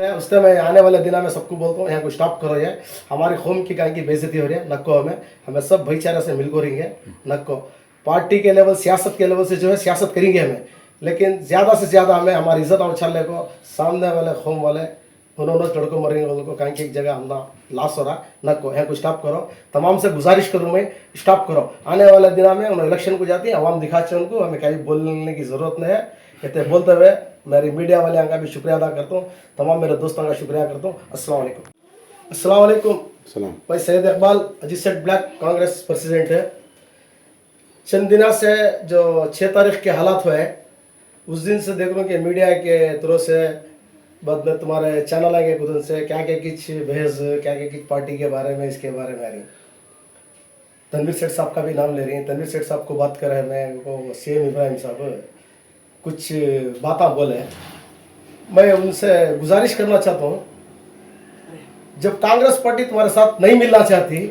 उस समय आने वाले दिनों में सबको बोलता हूँ यहाँ को स्टॉप करो, ये हमारी कौम की कहीं की बेइज्जती हो रही है, नको हमें हमें सब भाईचारे से मिलकर रहेंगे, नको पार्टी के लेवल सियासत के लेवल से जो है सियासत करेंगे हमें, लेकिन ज़्यादा से ज़्यादा हमें हमारी इज्जत और उछालने को सामने वाले कौम वाले उन्होंने लड़कों मरेंगे उनको कहीं की एक जगह हमला लॉस हो रहा, नको यहाँ को स्टॉप करो। तमाम से गुजारिश करूँ मैं, स्टॉप करो। आने वाले दिनों में उन्हें इलेक्शन को जाती है, आवाम दिखाते हैं उनको, हमें कहीं बोलने की ज़रूरत नहीं है। कहते बोलते हुए मेरी मीडिया वाले का भी शुक्रिया अदा करता हूँ, तमाम मेरे दोस्तों का शुक्रिया करता हूँ। अस्सलाम वालेकुम। अस्सलाम वालेकुम। भाई सैयद इकबाल अजीत सेठ ब्लैक कांग्रेस प्रेसिडेंट है। चंद दिनों से जो 6 तारीख के हालात हुए उस दिन से देख रहा हूँ कि मीडिया के थ्रू से बाद में तुम्हारे चैनल आगे कुछ से क्या क्या कुछ बहस, क्या क्या कुछ पार्टी के बारे में, इसके बारे में आ रही। तनवीर सेठ साहब का भी नाम ले रही हैं। तनवीर सेठ साहब को बात कर रहे हैं, मैं को सीएम इब्राहिम साहब कुछ बातें बोले, मैं उनसे गुजारिश करना चाहता हूँ, जब कांग्रेस पार्टी तुम्हारे साथ नहीं मिलना चाहती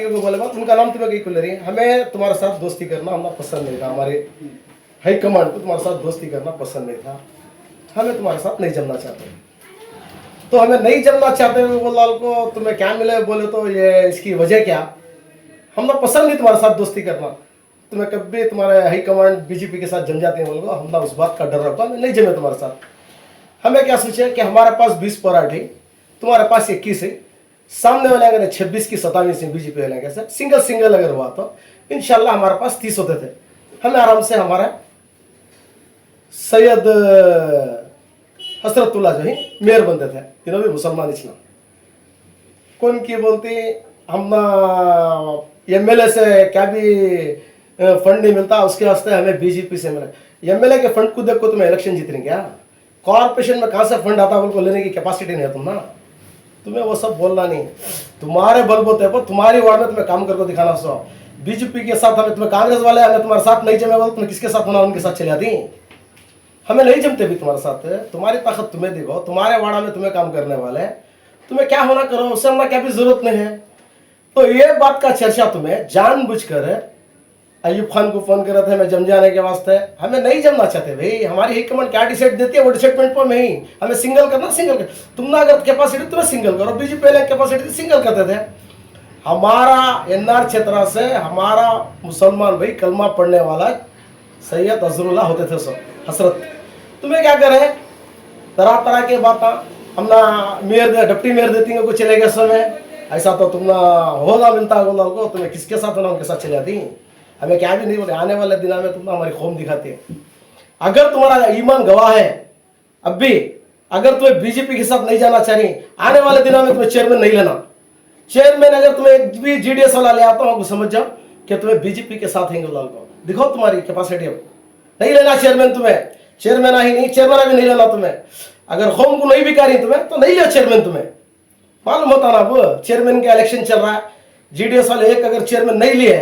को बोले बात, उनका नाम तुम्हें कहीं खुल रही है। हमें तुम्हारे साथ दोस्ती करना हमें पसंद नहीं था, हमारे हाई कमांड को तुम्हारे साथ दोस्ती करना पसंद नहीं था, हमें तुम्हारे साथ नहीं जमना चाहते। तो हमें नहीं जमना चाहते हुए बोल लाल को तुम्हें क्या मिले, बोले तो ये इसकी वजह क्या, हमें पसंद नहीं तुम्हारे साथ दोस्ती करना। तुम्हें कभी तुम्हारे हाई कमांड बीजेपी के साथ जम जाते हैं, बोलो हम उस बात का डर रखा, हमें नहीं जमे तुम्हारे साथ। हमें क्या सोचे कि हमारे पास 20 पराठे, तुम्हारे पास 21 है, सामने वाले अगर 26 की 27 है बीजेपी वाले कैसे सिंगल अगर हुआ तो इंशाल्लाह हमारे पास 30 होते थे। हमें आराम से हमारा सैयद हसरतुल्ला जो है मेयर बनते थे, तीनों भी मुसलमान इस्लाम। कौन की बोलती हम एमएलए से क्या भी फंड नहीं मिलता, उसके वास्ते हमें बीजेपी से मिले। एमएलए के फंड को देखो तुम्हें इलेक्शन जीत रही क्या, कॉर्पोरेशन में कहाँ से फंड आता है उनको लेने की कैपेसिटी नहीं है तुम ना, तुम्हें वो सब बोलना नहीं। तुम्हारे बलबूते पर तुम्हारी वार्ड में तुम्हें काम करके दिखाना। सो बीजेपी के साथ हमें, तुम्हें कांग्रेस वाले हमें तुम्हारे साथ नहीं जमे, बोल तुम्हें किसके साथ होना उनके साथ चले जाती, हमें नहीं जमते भी तुम्हारे साथ। तुम्हारी ताकत तुम्हें देखो, तुम्हारे वाड़ा में तुम्हें काम करने वाले, तुम्हें क्या होना करो, उससे हमारा क्या भी जरूरत नहीं है। तो ये बात का चर्चा तुम्हें जानबूझकर अयूब खान को फोन कर रहे थे मैं जम जाने के वास्ते, हमें नहीं जमना चाहते भाई। हमारी हाईकमांड क्या डिसाइड देती है वो डिसाइडमेंट पर में ही हमें सिंगल करना, सिंगल कर। तुमने अगर कैपेसिटी तुम्हें सिंगल करो, बीजेपी पहले कैपेसिटी सिंगल करते थे। हमारा एनआर क्षेत्र से हमारा मुसलमान भाई कलमा पढ़ने वाला सैयद अजरुल्लाह होते थे, सब हसरत। तुम्हें क्या करे, तरह तरह के बात हमना मेयर डिप्टी मेयर देती है कुछ चले गए समय, ऐसा तो तुमना होगा मिलता होगा को, तुम्हें किसके साथ होना उनके साथ चले जाती। हमें क्या भी नहीं बोले, आने वाले दिनों में तुम हमारी कौम दिखाती है। अगर तुम्हारा ईमान गवाह है, अब भी अगर तुम्हें बीजेपी के साथ नहीं जाना चाह रही, आने वाले दिनों में तुम्हें चेयरमैन नहीं लेना। चेयरमैन अगर तुम्हें भी जीडीएस वाला ले आता हूँ समझ जाओ कि तुम्हें बीजेपी के साथ हैंगे लाल को दिखाओ तुम्हारी कैपेसिटी। नहीं लेना चेयरमैन, तुम्हें चेयरमैन ही नहीं, चेयरमैन भी नहीं लेना तुम्हें। अगर कौम को नहीं बिकारी तुम्हें तो नहीं लिया चेयरमैन। तुम्हें मालूम होता ना, वो चेयरमैन का इलेक्शन चल रहा है, जीडीएस वाले एक अगर चेयरमैन नहीं लिए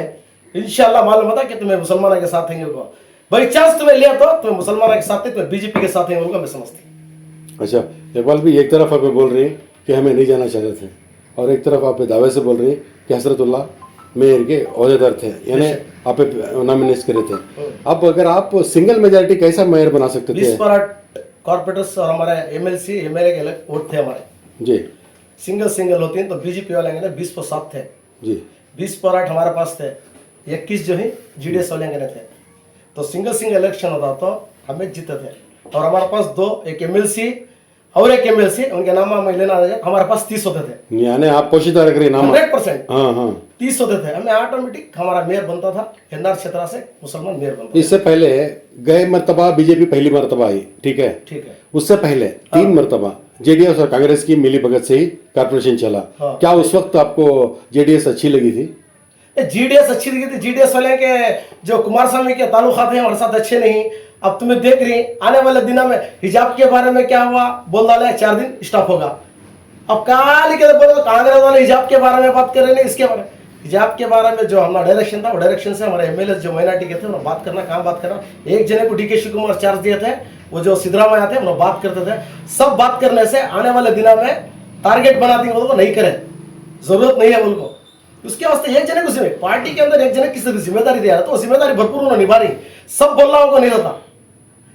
इंशाल्लाह मालूम होता कि तुम्हें मुसलमानों के साथ हैंगे को। बाई चांस तुम्हें लिया तो तुम्हें मुसलमानों के साथ तुम्हें बीजेपी के साथ हैंगे, मैं समझती। अच्छा इकबाल भी, एक तरफ आप बोल रही हैं कि हमें नहीं जाना चाहते थे, और एक तरफ आप दावे से बोल रही हैं कि हसरतुल्लाह मेयर के ओहदेदार थे, यानी आप नॉमिनेट करे थे। अब अगर आप सिंगल मेजोरिटी कैसा मेयर बना सकते थे? 20 कॉर्पोरेटर्स और हमारे एमएलसी एमएलए के अलग वोट थे हमारे जी। सिंगल होती हैं तो बीजेपी वाले 20 पर 7 थे जी, 20 पर 8 हमारे पास थे, 21 जो है जीडीएस वाले थे। तो सिंगल इलेक्शन होता तो हमें जीते थे, और हमारे पास 2, एक एमएलसी और एक एमएलसी, उनके नाम हमें लेना हमारे पास 30 होते थे। यानी आप पोशीदा रख रहे नाम 100%। हाँ 30 होते थे, हमें ऑटोमेटिक हमारा मेयर बनता था, एनआर क्षेत्र से मुसलमान मेयर बनता। इससे पहले गए मरतबा बीजेपी पहली मरतबा आई, ठीक है, उससे पहले 3 मरतबा जेडीएस और कांग्रेस की मिली भगत से ही कारपोरेशन चला। क्या उस वक्त आपको जेडीएस अच्छी लगी थी? जीडीएस अच्छी लगी थी। जीडीएस वाले के जो कुमार स्वामी के ताल्लुकात हैं हमारे साथ अच्छे नहीं। अब तुम्हें देख रही आने वाले दिनों में हिजाब के बारे में क्या हुआ, बोल डाला 4 दिन स्टॉप होगा। अब काली के बोले कांग्रेस वाले हिजाब के बारे में बात कर रहे हैं, इसके बारे में हिजाब के बारे में जो हमारा डायरेक्शन था वो डायरेक्शन से हमारे एमएलए जो माइनॉरिटी के थे उन्होंने बात करना, कहाँ बात करना। एक जने को डीके शिवकुमार चार्ज दिए थे, वो जो सिद्धरामैया थे उन्होंने बात करते थे। सब बात करने से आने वाले दिनों में टारगेट बना दी, बोलो नहीं करे, जरूरत नहीं है उनको। उसके वास्ते एक जने को जिम्मेदारी, पार्टी के अंदर एक जने किसी जिम्मेदारी दिया तो जिम्मेदारी भरपूर उन्होंने निभा रही। सब बोलना उनको नहीं होता,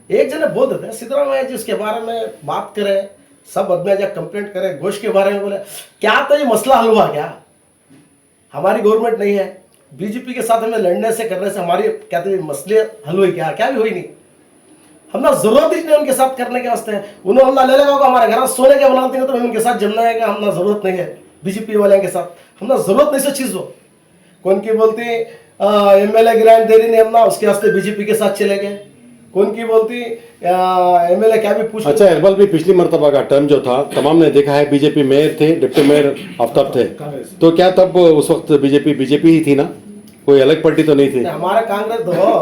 एक जने बोल देते हैं सिद्धरामैया जी उसके बारे में बात करें, सब आदमी जब कंप्लेंट करें घोष के बारे में बोले, क्या तो ये मसला हल हुआ क्या? हमारी गवर्नमेंट नहीं है, बीजेपी के साथ हमें लड़ने से करने से हमारी क्या तो मसले हल हुई क्या? क्या भी हुई नहीं। हमने जरूरत ही नहीं उनके साथ करने के वास्ते। उन्होंने हमने ले लगा होगा हमारे घर सोने के बनाते हैं तो हम उनके साथ जमना है, हमने जरूरत नहीं है बीजेपी वाले के साथ, हमने जरूरत नहीं से चीज हो। कौन की बोलती एमएलए ग्रांट दे रही नहीं हमना, उसके वास्ते बीजेपी के साथ चले गए। कौन की बोलती एमएलए क्या भी पूछ। अच्छा, इकबाल भी पिछली मर्तबा का टर्म जो था तमाम ने देखा है, बीजेपी मेयर थे, डिप्टी मेयर आफ्ताब थे, तो क्या तब उस वक्त बीजेपी ही थी ना, कोई अलग पार्टी तो नहीं थी? हमारा कांग्रेस तो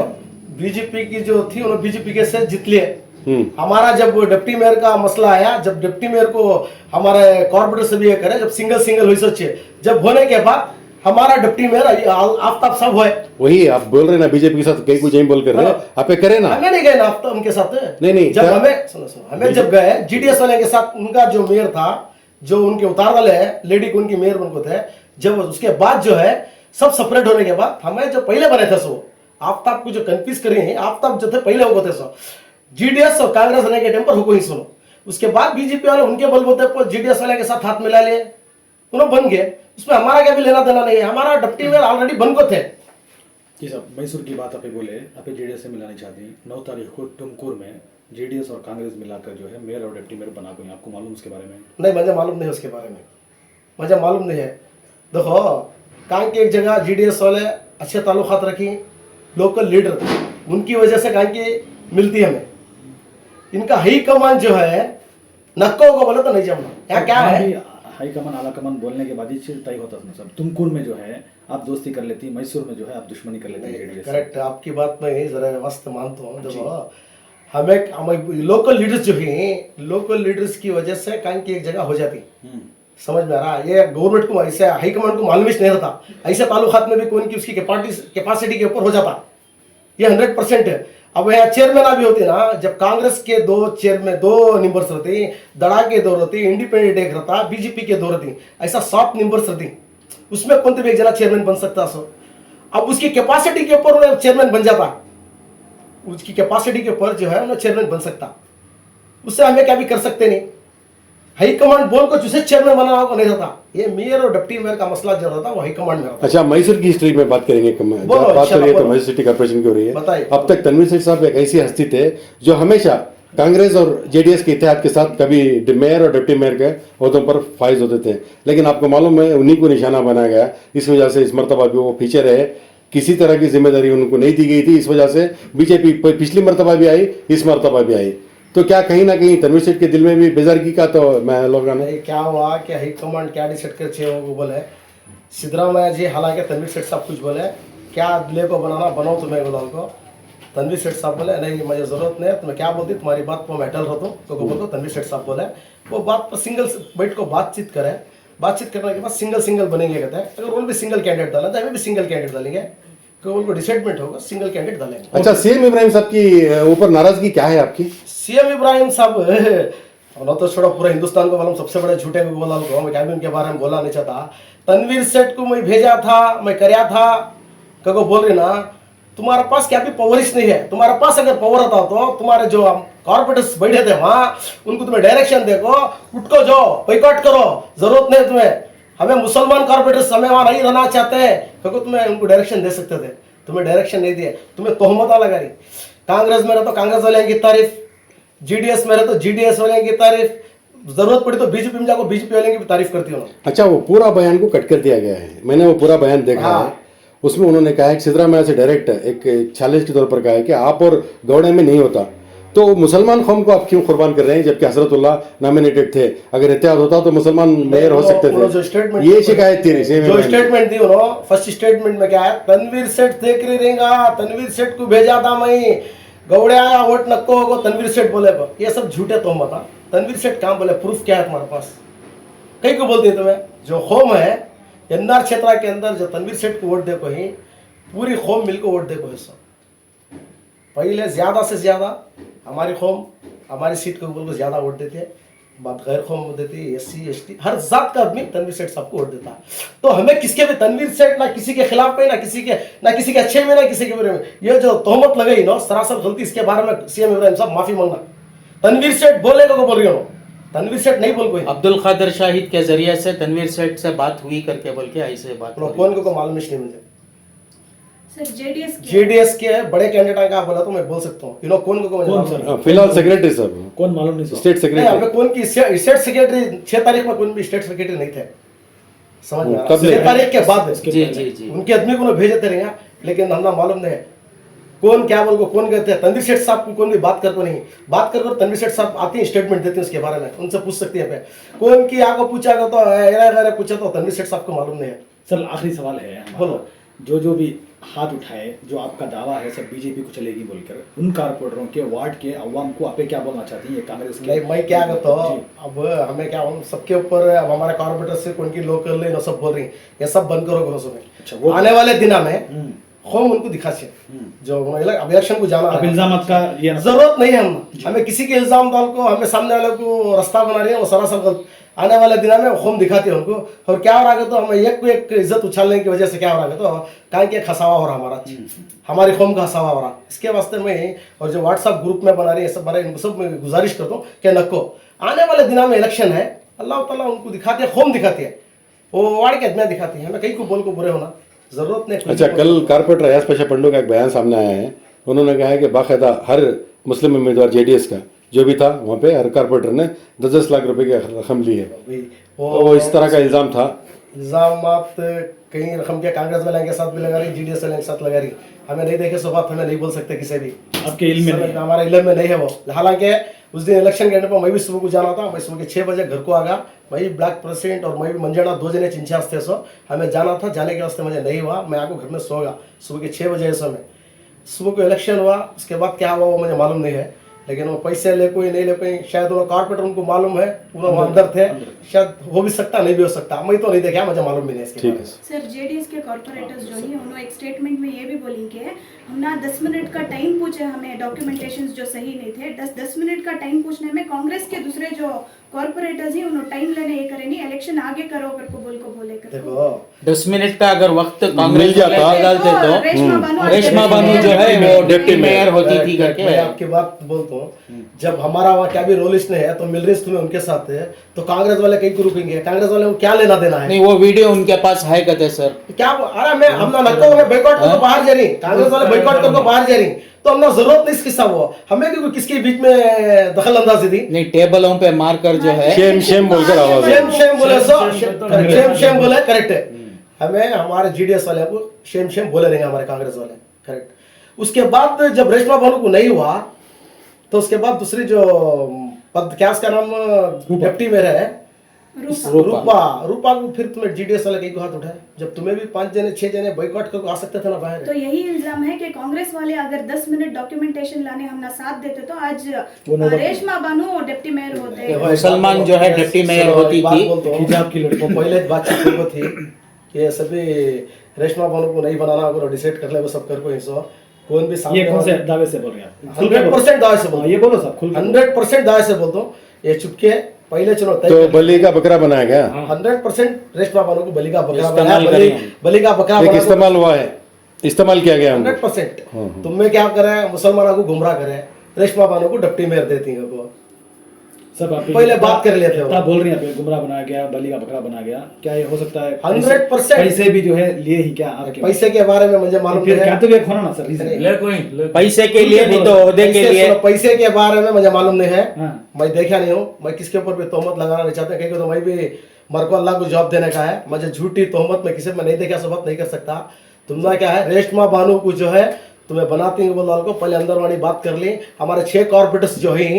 बीजेपी की जो थी उन्होंने बीजेपी के से जीत लिए। हमारा जब डिप्टी मेयर का मसला आया, जब डिप्टी मेयर को हमारे कॉर्पोरेटर से भी ये करे, जब सिंगल हुई सोचिए, जब होने के बाद हमारा डिप्टी मेयर आफ्ताब साहब हुए। वही आप बोल रहे ना बीजेपी के साथ कई कुछ नहीं बोल कर रहे, आप करे ना। हमें नहीं गए ना आफ्ताब उनके साथ, नहीं जब हमें सुनो हमें जब गए जीडीएस वाले के साथ, उनका जो मेयर था, जो उनके उतार वाले है लेडी को उनकी मेयर उनको थे, जब उसके बाद जो है सब सेपरेट होने के बाद हमें जो पहले बने थे सो आफ्ताब को जो कंफ्यूज करे हैं, आफ्ताब जो थे पहले हो गए थे सो जीडीएस और कांग्रेस वाले के टाइम पर हो ही सुनो, उसके बाद बीजेपी वाले उनके बलबूते पर जीडीएस वाले के साथ हाथ मिला लिए, उन्होंने बन गए। उसमें हमारा क्या भी लेना देना नहीं है, हमारा डिप्टी मेयर ऑलरेडी बन को थे। जी साहब, मैसूर की बात आप बोले, आप जेडीएस से मिलानी चाहती हैं। 9 तारीख को तुमकुर में जेडीएस और कांग्रेस मिलाकर जो है मेयर और डिप्टी मेयर बना गई, आपको मालूम उसके बारे में? नहीं, मुझे मालूम नहीं उसके बारे में, मुझे मालूम नहीं है। देखो कांग की एक जगह जीडीएस वाले अच्छे ताल्लुकात रखी, लोकल लीडर, उनकी वजह से कांग की मिलती है हमें। इनका हाई कमान जो है नक्को को बोले तो नहीं जमना, यहाँ क्या है हाई कमान आला कमान बोलने के बाद ही तय होता था सब। तुमकुर में जो है आप दोस्ती कर लेती, मैसूर में जो है आप दुश्मनी कर लेती जेडीएस। करेक्ट, आपकी बात में जरा मस्त मानता हूँ। देखो हमें लोकल लीडर्स जो हैं, लोकल लीडर्स की वजह से कांग की एक जगह हो जाती, समझ में आ रहा है? ये गवर्नमेंट को ऐसे हाई कमांड को मालूम ही नहीं रहता, ऐसे ताल्लुकात में भी कौन की उसकी कैपेसिटी के ऊपर हो जाता, ये 100% है। अब यहाँ चेयरमैन अभी होते ना, जब कांग्रेस के 2 चेयरमैन 2 नंबर्स रहते, दड़ा के 2 रहते, इंडिपेंडेंट एक रहता, बीजेपी के 2 रहती, ऐसा 7 नंबर्स रहती, उसमें कौन भी एक जना चेयरमैन बन सकता सो। अब उसकी कैपेसिटी के ऊपर उन्हें चेयरमैन बन जाता, उसकी कैपेसिटी के ऊपर जो है उन्हें चेयरमैन बन सकता, उससे हमें क्या भी कर सकते नहीं। हाई कमांड बोल को जिसे चेयरमैन बनाना होगा नहीं रहता, ये मेयर और डिप्टी मेयर का मसला जो रहता वो हाई कमांड में रहता। अच्छा, मैसूर की हिस्ट्री में बात करेंगे, बात करिए तो मैसूर सिटी कॉर्पोरेशन की हो रही है। अब तक तनवीर सेठ साहब एक ऐसी हस्ती थे जो हमेशा कांग्रेस और जेडीएस के इत्तेहाद के साथ कभी मेयर और डिप्टी मेयर के ओहदों पर फाइज होते थे, लेकिन आपको मालूम है उन्हीं को निशाना बनाया गया। इस वजह से इस मरतबा भी वो पीछे रहे, किसी तरह की जिम्मेदारी उनको नहीं दी गई थी। इस वजह से बीजेपी पिछली मरतबा भी आई, इस मरतबा भी आई, तो क्या कहीं ना कहीं तनवीर सेठ के दिल में भी बेजारगी का तो मैं लोग क्या हुआ कि हाई कमांड क्या डिसाइड कर चाहिए वो बोले सिद्धरामैया जी, हालांकि तनवीर सेठ साहब कुछ बोले क्या दिले को बनाना बनाओ तुम्हें बोला उनको, तनवीर सेठ साहब बोले नहीं मुझे जरूरत नहीं है, तुम्हें क्या बोलती तुम्हारी बात पर मैं अटल रहता हूँ, तो बोलो तनवीर सेठ साहब बोले वो बात पर सिंगल बैठ को बातचीत करें, बातचीत करने के बाद सिंगल बनेंगे, कहते हैं अगर वो भी सिंगल कैंडिडेट डालें तो हमें भी सिंगल कैंडिडेट डालेंगे, केवल को डिसाइडमेंट होगा सिंगल कैंडिडेट डालेंगे। अच्छा, सीएम इब्राहिम साहब की ऊपर नाराजगी क्या है आपकी? सीएम इब्राहिम साहब तो छोड़ो, पूरा हिंदुस्तान को मालूम सबसे बड़े झूठे को बोला, मैं क्या भी उनके बारे में बोला नहीं चाहता। तनवीर सेठ को मैं भेजा था, मैं कराया था, कहो बोल रही ना तुम्हारे पास क्या भी पावरिश नहीं है, तुम्हारे पास अगर पावर होता तो तुम्हारे जो कॉर्पोरेटर्स बैठे थे वहां उनको तुम्हें डायरेक्शन देखो, उठ को जाओ बाइकआउट करो, जरूरत नहीं तुम्हें, हमें मुसलमान कॉर्पोरेटर्स हमें वहां नहीं रहना चाहते हैं, क्योंकि तुम्हें उनको डायरेक्शन दे सकते थे, तुम्हें डायरेक्शन नहीं दिए, तुम्हें तोहमत लगा रही। कांग्रेस में रहे तो कांग्रेस वाले की तारीफ, जीडीएस में रहे तो जीडीएस वाले की तारीफ, जरूरत पड़ी तो बीजेपी में जाकर बीजेपी वाले की भी तारीफ करती हूँ। अच्छा, वो पूरा बयान को कट कर दिया गया है, मैंने वो पूरा बयान देखा है, उसमें उन्होंने कहा है कि सिद्धरामैया से डायरेक्ट एक चैलेंज के तौर पर कहा है कि आप और गौड़े में नहीं होता, तो मुसलमान कौम को आप क्यों कुर्बान कर रहे हैं, जबकि हजरतुल्लाह नॉमिनेटेड थे, अगर इत्तेहाद होता तो मुसलमान मेयर हो सकते थे। ये शिकायत थी जो स्टेटमेंट दी उन्होंने, फर्स्ट स्टेटमेंट में क्या है, तनवीर सेठ देख रही रहेगा, तनवीर सेठ को भेजा था मैं, गौड़े आया वोट नक्को होगा तनवीर सेठ बोले, ये सब झूठे तो मत। तनवीर सेठ काम बोले, प्रूफ क्या है तुम्हारे पास, कई को बोलते हैं तुम्हें, जो होम है एनआर क्षेत्र के अंदर जो तनवीर सेठ को वोट दे को ही पूरी होम मिलकर वोट दे को है सब, पहले ज्यादा से ज्यादा हमारी कौम हमारी सीट को बोल को ज्यादा वोट देती है, बात गैर कौम देती है, SC ST हर जात का आदमी तनवीर सेठ साहब को वोट देता है। तो हमें किसके भी तनवीर सेठ ना किसी के खिलाफ में ना किसी के अच्छे में ना किसी के बुरे में, ये जो तोहमत लगाई ना सरासर गलती, इसके बारे में CM इब्राहिम साहब माफी मांगना। तनवीर सेठ बोलेगा को बोल रही हो, तनवीर सेठ नहीं बोल कोई। अब्दुल कादिर शाहिद के जरिए से तनवीर सेठ से बात हुई करके बोल के ऐसे बात कौन को मालूम नहीं मुझे। सर JDS के बड़े कैंडिडेट का बोला तो मैं बोल सकता हूँ, कौन को हाँ, फिलहाल सेक्रेटरी साहब, कौन मालूम नहीं सर। स्टेट नहीं, सेक्रेटरी हमें कौन की स्टेट सेक्रेटरी 6 तारीख में कौन भी स्टेट सेक्रेटरी नहीं थे, समझ में आ रहा? कब 6 तारीख के बाद जी जी जी उनके आदमी को भेजते रहेंगे, लेकिन हमने मालूम नहीं है कौन क्या बोल को कौन कहते हैं। तनवीर सेठ साहब को कौन भी बात करते नहीं, बात कर तनवीर सेठ साहब आते हैं स्टेटमेंट देते हैं उसके बारे में, उनसे पूछ सकती है। कौन की आगे पूछा गया तो एरा पूछा तो तनवीर सेठ साहब को मालूम नहीं है। सर आखिरी सवाल है हमारा। बोलो। जो भी हाथ उठाए, जो आपका दावा है सब बीजेपी को चलेगी बोलकर, उन कारपोरेटरों के वार्ड के अवाम को आप क्या बोलना चाहती हैं? ये कांग्रेस के नहीं, मैं क्या कहता हूँ, अब हमें क्या हम सबके ऊपर, अब हमारे कारपोरेटर से कौन की लोकल ले सब बोल रही हैं, ये सब बंद करो घरों में। अच्छा, वो आने वाले दिना में हम उनको दिखा से जो अब इलेक्शन को जाना अब है, इल्जाम का ये ना जरूरत नहीं है हमें किसी के इल्जाम डाल को, हमें सामने वाले को रास्ता बना रही है वो सरासर गलत। आने वाले दिनों में हम दिखाते हैं उनको, और क्या हो रहा है तो हमें एक को एक इज्जत उछालने की वजह से क्या हो रहा है तो काय के खसावा हो रहा हमारा, हमारी कौम का खसावा हो रहा। इसके वास्ते में और जो व्हाट्सएप ग्रुप में बना रही है सब बना, इनको सब मैं गुजारिश करता हूँ कि नको आने वाले दिनों में इलेक्शन है, अल्लाह ताला उनको दिखाते हैं, कौम दिखाती है, वो वार्ड के आदमी दिखाती है, हमें कहीं को बोल को बुरे होना जरूरत नहीं। अच्छा, कल कारपोरेटर अयाज पाशा पंडू का एक बयान सामने आया है, उन्होंने कहा है कि बाकायदा हर मुस्लिम उम्मीदवार JDS का जो भी था वहाँ पे हर कारपोरेटर ने 10-10 लाख रुपए की रकम ली है, वो इस तरह का इल्ज़ाम था। इल्जामात कहीं रकम के कांग्रेस वाले के साथ भी लगा रही, JDS वाले के साथ लगा रही, हमें नहीं देखे सो बात हमें नहीं बोल सकते किसी भी, आपके इल्म में नहीं है। हमारे इल्म में नहीं है वो। हालांकि उस दिन इलेक्शन के पर मैं भी सुबह को जाना था, मैं सुबह के 6 बजे घर को आ गया, मैं भी ब्लैक प्रेसिडेंट और मैं भी मंजना 2 जने इंचार्ज थे, सो हमें जाना था, जाने के वास्ते मुझे नहीं हुआ, मैं आपको घर में सो गया सुबह के 6 बजे ऐसा में। सुबह को इलेक्शन हुआ, उसके बाद क्या हुआ वो मुझे मालूम नहीं है, लेकिन वो पैसे ले कोई नहीं ले कोई, शायद वो कारपोरेटर उनको मालूम है, वो अंदर थे, शायद हो भी सकता नहीं भी हो सकता, मैं तो नहीं देखा, मुझे मालूम भी नहीं इसके बारे में। सर JDS के कॉर्पोरेटर्स जो ही उन्होंने एक स्टेटमेंट में ये भी बोली कि हमने 10 मिनट का टाइम पूछे, हमें डॉक्यूमेंटेशंस जो सही नहीं थे, 10 मिनट का टाइम पूछने में कांग्रेस के दूसरे जो कॉर्पोरेटर्स ही उन्होंने टाइम लेने ये करे नहीं, इलेक्शन आगे करो कर को बोले कर देखो 10 मिनट का अगर वक्त मिल कांग्रेस जाता, वाले डालते तो रेशमा बानू जो है वो डिप्टी मेयर होती थी मैं करके। आपकी बात बोलता हूँ, जब हमारा वहाँ क्या भी रोल इसने है तो मिल रही तुम्हें उनके साथ है, तो कांग्रेस वाले कहीं को रुकेंगे, कांग्रेस वाले को क्या लेना देना है? नहीं, वो वीडियो उनके पास है कहते सर। क्या अरे मैं हम ना लगता हूँ बैकआउट करके बाहर जा रही, कांग्रेस वाले बैकआउट करके बाहर जा रही, तो हमने जरूरत नहीं इसकी सब हो, हमें क्योंकि किसके बीच में दखल अंदाजी थी। नहीं, टेबलों पे मारकर जो है शेम बोलकर आवाज आई। शेम बोले सो शेम बोले करेक्ट है, हमें हमारे JDS वाले को शेम बोले रहेंगे हमारे कांग्रेस वाले, करेक्ट। उसके बाद जब रेशमा बानू को नहीं हुआ तो उसके बाद दूसरी जो पद क्या उसका नाम डिप्टी मेयर है रूपा को फिर तुम्हें JDS वाले कहीं को हाथ उठाए, जब तुम्हें भी 5 जने 6 जने बॉयकॉट करके आ सकते थे ना बाहर। तो यही इल्जाम है कि कांग्रेस वाले अगर 10 मिनट डॉक्यूमेंटेशन लाने हमने साथ देते तो आज रेशमा बानू डिप्टी मेयर होते। मुसलमान जो है डिप्टी मेयर होती थी, हिजाब की लड़की। पहले बातचीत वो थी कि सभी रेशमा बानू को नहीं बनाना, अगर डिसाइड कर ले वो सब कर को हिस्सा कौन भी ये कौन से दावे से बोल रहे हैं? 100% दावे से बोलता ये बोलो सब खुल के। 100% दावे से बोलता हूँ, ये चुपके पहले चलो तो बलि का बकरा बनाया गया, 100% रेशमा बानू को बलि का बकरा इस्तेमाल बनाया, करें। बलि का बकरा एक बनाया, इस्तेमाल हुआ है, इस्तेमाल किया गया हमको। 100%। तुम्हें क्या करे, मुसलमानों को गुमराह करे, रेशमा बानू को डिप्टी मेयर देती है को, सब आप पहले बात कर लेते हो। आप बोल रही हैं गुमराह बनाया गया, बलि का बकरा बनाया गया, क्या ये हो सकता है? 100% पैसे भी जो है लिए ही क्या आपके? पैसे के बारे में मुझे मालूम फिर नहीं क्या है, तो ये खोना ना सर रीजन। पैसे के लिए नहीं तो ओहदे के लिए। पैसे के बारे में मुझे मालूम नहीं है, हाँ। मैं देखा नहीं हूँ, मैं किसके ऊपर भी तोहमत लगाना नहीं चाहता, क्योंकि तो मैं भी मर को अल्लाह को जवाब देने का है, मुझे झूठी तोहमत में किसी में नहीं देखा सब नहीं कर सकता। तुमने क्या है रेशमा बानू को जो है तुम्हें बनाती है गोपाल को, पहले अंदर वाली बात कर ली, हमारे 6 कॉर्पोरेटर्स जो है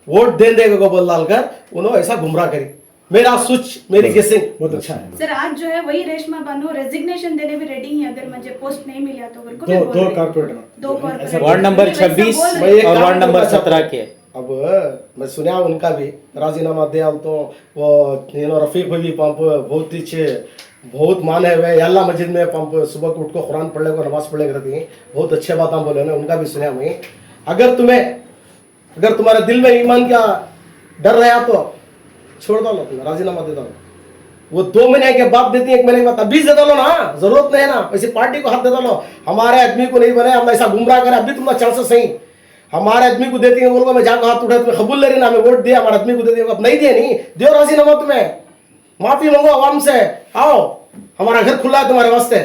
वोट दे देगा गोपाल लाल कर, उन्होंने ऐसा गुमराह करी, मेरा सोच मेरी गेसिंग। बहुत अच्छा है। सर आज जो है वही रेशमा बानू रेजिग्नेशन देने भी रेडी है अगर मुझे पोस्ट नहीं मिला तो। दो कॉर्पोरेटर, दो कॉर्पोरेटर, वार्ड नंबर 26 और वार्ड नंबर 17 के। अब मैं सुना उनका भी राजीनामा दिया तो वो रफीक भाई भी पंप बहुत ही बहुत माने हुए अल्लाह मस्जिद में पंप सुबह को उठ को कुरान पढ़ लेकर नमाज पढ़ लेकर रहती बहुत अच्छे बात हम बोले ना, उनका भी सुना मैं। अगर तुम्हारे दिल में ईमान का डर रहा तो छोड़ दो लो, तुम्हें राजीनामा दे दो। वो 2 महीने के बाद देती है, 1 महीने के बाद, अभी दे दो ना, जरूरत नहीं है ना, वैसे पार्टी को हाथ दे दो। हमारे आदमी को नहीं बने, हम ऐसा गुमराह करें, अभी तुम्हारा चांसेस सही, हमारे आदमी को देती है, बोलो मैं जाकर हाथ उठा, तुम्हें कबूल ले रही ना, हमें वोट दिया, हमारे आदमी को दे दिया, अब नहीं दिया, नहीं दो राजीनामा, तुम्हें माफी मांगो आवाम से, आओ, हमारा घर खुला है तुम्हारे वास्ते।